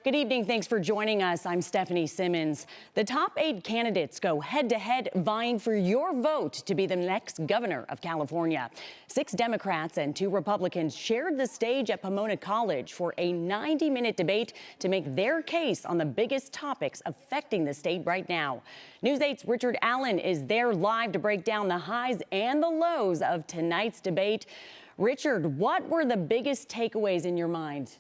Good evening. Thanks for joining us. I'm Stephanie Simmons. The top 8 candidates go head-to-head vying for your vote to be the next governor of California. 6 Democrats and 2 Republicans shared the stage at Pomona College for a 90-minute debate to make their case on the biggest topics affecting the state right now. News 8's Richard Allen is there live to break down the highs and the lows of tonight's debate. Richard, what were the biggest takeaways in your mind?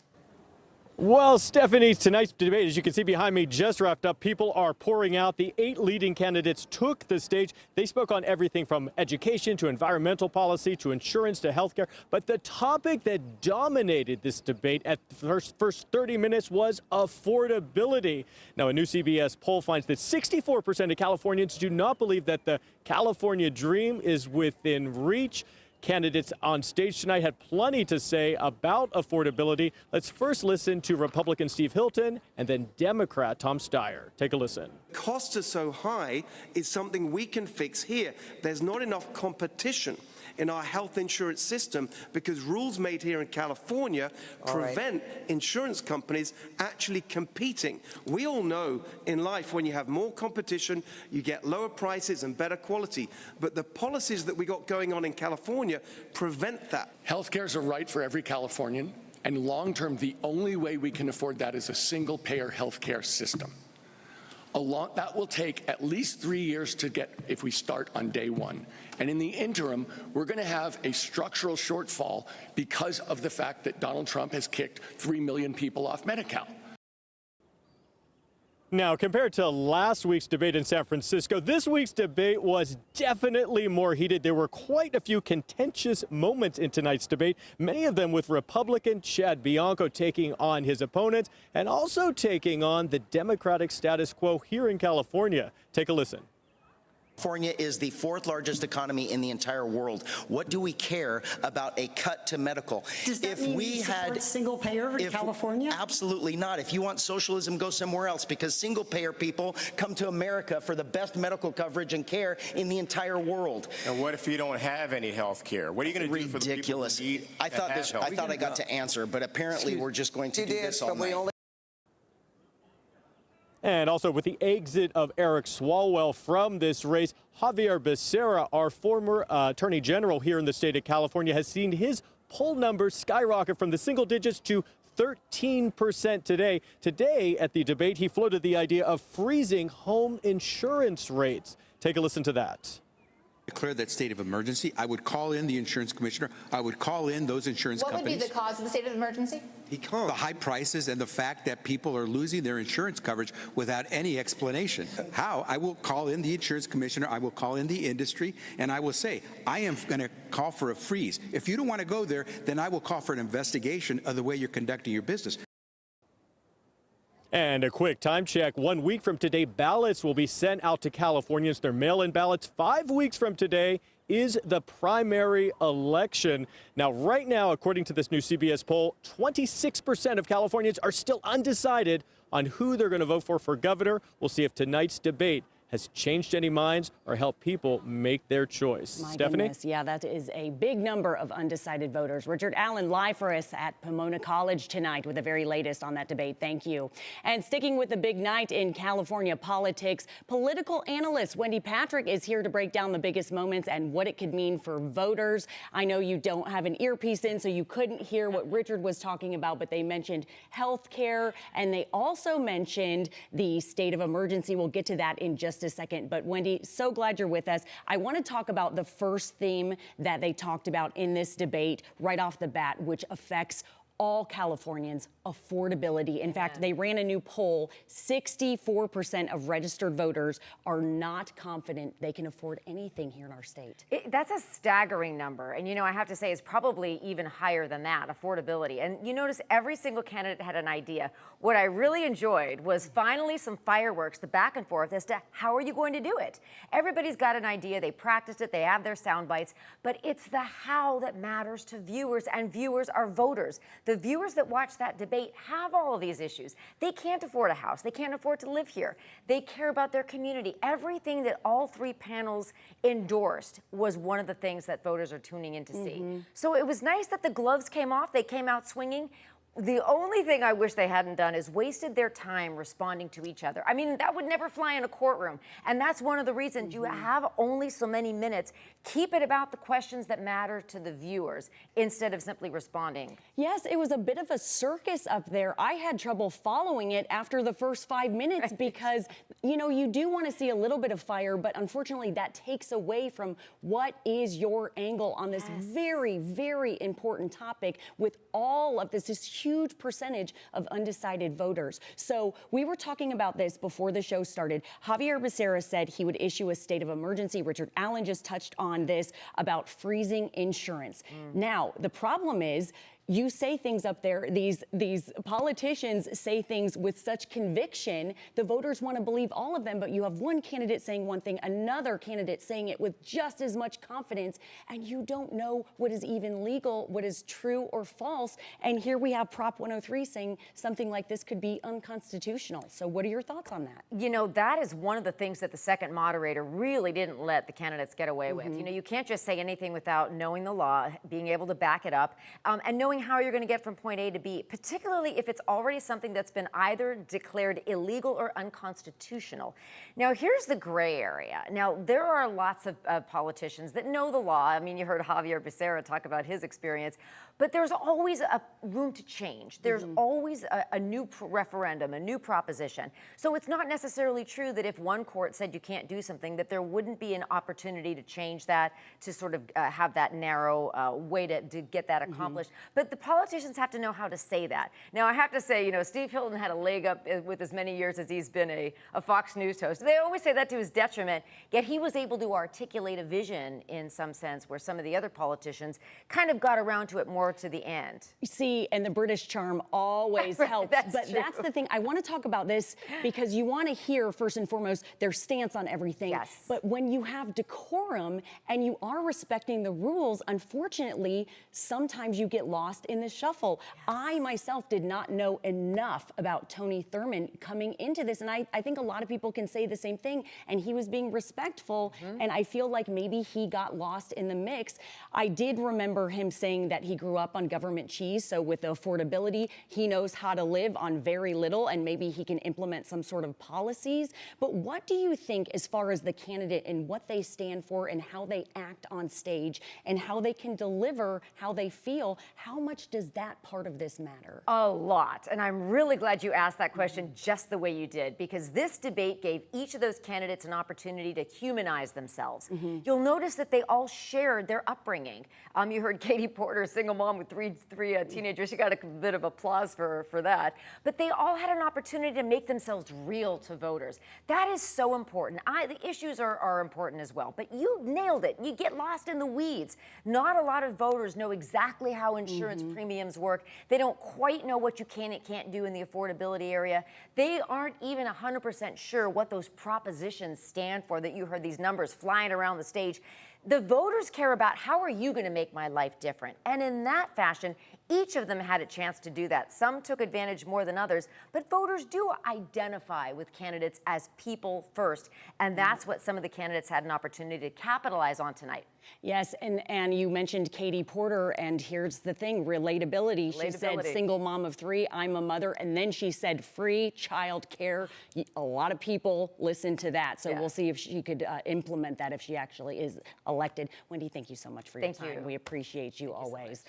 Well, Stephanie, tonight's debate, as you can see behind me, just wrapped up. People are pouring out. The 8 leading candidates took the stage. They spoke on everything from education to environmental policy to insurance to healthcare. But the topic that dominated this debate at the first 30 minutes was affordability. Now, a new CBS poll finds that 64% of Californians do not believe that the California dream is within reach. Candidates on stage tonight had plenty to say about affordability. Let's first listen to Republican Steve Hilton and then Democrat Tom Steyer. Take a listen. Costs are so high is something we can fix here. There's not enough competition in our health insurance system because rules made here in California prevent insurance companies actually competing. We all know in life when you have more competition, you get lower prices and better quality. But the policies that we got going on in California prevent that. Healthcare is a right for every Californian, and long-term, the only way we can afford that is a single-payer healthcare system. That will take at least 3 years to get if we start on day one. And in the interim, we're going to have a structural shortfall because of the fact that Donald Trump has kicked 3 million people off Medi-Cal. Now, compared to last week's debate in San Francisco, this week's debate was definitely more heated. There were quite a few contentious moments in tonight's debate, many of them with Republican Chad Bianco taking on his opponent and also taking on the Democratic status quo here in California. Take a listen. California is the 4th largest economy in the entire world. What do we care about a cut to medical? Does that mean you support single payer in California? Absolutely not. If you want socialism, go somewhere else, because single payer people come to America for the best medical coverage and care in the entire world. And what if you don't have any health care? What are you going to do for the people who need I thought I got to answer, but apparently we're just going to do this all night. And also with the exit of Eric Swalwell from this race, Javier Becerra, our former attorney general here in the state of California, has seen his poll numbers skyrocket from the single digits to 13% today. Today at the debate, he floated the idea of freezing home insurance rates. Take a listen to that. Declare that state of emergency. I would call in the insurance commissioner. I would call in those insurance companies. What would be the cause of the state of emergency? He can't. The high prices and the fact that people are losing their insurance coverage without any explanation. How? I will call in the insurance commissioner. I will call in the industry, and I will say, I am going to call for a freeze. If you don't want to go there, then I will call for an investigation of the way you're conducting your business. And a quick time check. 1 week from today, ballots will be sent out to Californians. They're mail-in ballots. 5 weeks from today is the primary election. Now, right now, according to this new CBS poll, 26% of Californians are still undecided on who they're going to vote for governor. We'll see if tonight's debate has changed any minds or helped people make their choice. My Stephanie? goodness, yeah, that is a big number of undecided voters. Richard Allen live for us at Pomona College tonight with the very latest on that debate. Thank you. And sticking with the big night in California politics, political analyst Wendy Patrick is here to break down the biggest moments and what it could mean for voters. I know you don't have an earpiece in, so you couldn't hear what Richard was talking about, but they mentioned health care, and they also mentioned the state of emergency. We'll get to that in just a second. But Wendy, so glad you're with us. I want to talk about the first theme that they talked about in this debate right off the bat, which affects all Californians: affordability. In fact, they ran a new poll. 64% of registered voters are not confident they can afford anything here in our state. That's a staggering number. And, you know, I have to say it's probably even higher than that, affordability. And you notice every single candidate had an idea. What I really enjoyed was finally some fireworks, the back and forth as to how are you going to do it? Everybody's got an idea. They practiced it. They have their sound bites. But it's the how that matters to viewers, and viewers are voters. The viewers that watch that debate have all of these issues. They can't afford a house. They can't afford to live here. They care about their community. Everything that all 3 panels endorsed was one of the things that voters are tuning in to see. So it was nice that the gloves came off. They came out swinging. The only thing I wish they hadn't done is wasted their time responding to each other. I mean, that would never fly in a courtroom. And that's one of the reasons you have only so many minutes. Keep it about the questions that matter to the viewers instead of simply responding. Yes, it was a bit of a circus up there. I had trouble following it after the first 5 minutes because, you know, you do want to see a little bit of fire, but unfortunately that takes away from what is your angle on this very, very important topic with all of this huge percentage of undecided voters. So we were talking about this before the show started. Javier Becerra said he would issue a state of emergency. Richard Allen just touched on this about freezing insurance. Now, the problem is, you say things up there, these politicians say things with such conviction, the voters want to believe all of them, but you have one candidate saying one thing, another candidate saying it with just as much confidence, and you don't know what is even legal, what is true or false. And here we have Prop 103 saying something like this could be unconstitutional. So what are your thoughts on that? You know, that is one of the things that the second moderator really didn't let the candidates get away with. You know, you can't just say anything without knowing the law, being able to back it up, and knowing how you're going to get from point A to B, particularly if it's already something that's been either declared illegal or unconstitutional. Now, here's the gray area. Now, there are lots of politicians that know the law. I mean, you heard Javier Becerra talk about his experience, but there's always a room to change. There's always a new referendum, a new proposition. So it's not necessarily true that if one court said you can't do something, that there wouldn't be an opportunity to change that, to sort of have that narrow way to get that accomplished. But the politicians have to know how to say that. Now, I have to say, you know, Steve Hilton had a leg up with as many years as he's been a Fox News host. They always say that to his detriment, yet he was able to articulate a vision in some sense where some of the other politicians kind of got around to it more to the end. See, and the British charm always helps. But that's the thing. I want to talk about this because you want to hear, first and foremost, their stance on everything. Yes. But when you have decorum and you are respecting the rules, unfortunately, sometimes you get lost in the shuffle. I myself did not know enough about Tony Thurmond coming into this, and I think a lot of people can say the same thing, and he was being respectful, and I feel like maybe he got lost in the mix. I did remember him saying that he grew up on government cheese, so with the affordability, he knows how to live on very little, and maybe he can implement some sort of policies. But what do you think as far as the candidate and what they stand for and how they act on stage and how they can deliver how they feel? How much does that part of this matter? A lot. And I'm really glad you asked that question just the way you did, because this debate gave each of those candidates an opportunity to humanize themselves. You'll notice that they all shared their upbringing. You heard Katie Porter, a single mom with three teenagers. She got a bit of applause for that. But they all had an opportunity to make themselves real to voters. That is so important. The issues are important as well. But you nailed it. You get lost in the weeds. Not a lot of voters know exactly how insurance premiums work. They don't quite know what you can and can't do in the affordability area. They aren't even 100% sure what those propositions stand for that you heard these numbers flying around the stage. The voters care about how are you going to make my life different? And in that fashion, each of them had a chance to do that. Some took advantage more than others, but voters do identify with candidates as people first. And that's what some of the candidates had an opportunity to capitalize on tonight. Yes, and you mentioned Katie Porter, and here's the thing, relatability. She said single mom of 3, I'm a mother, and then she said free child care. A lot of people listened to that, so we'll see if she could implement that if she actually is elected. Wendy, thank you so much for your time. We appreciate you always.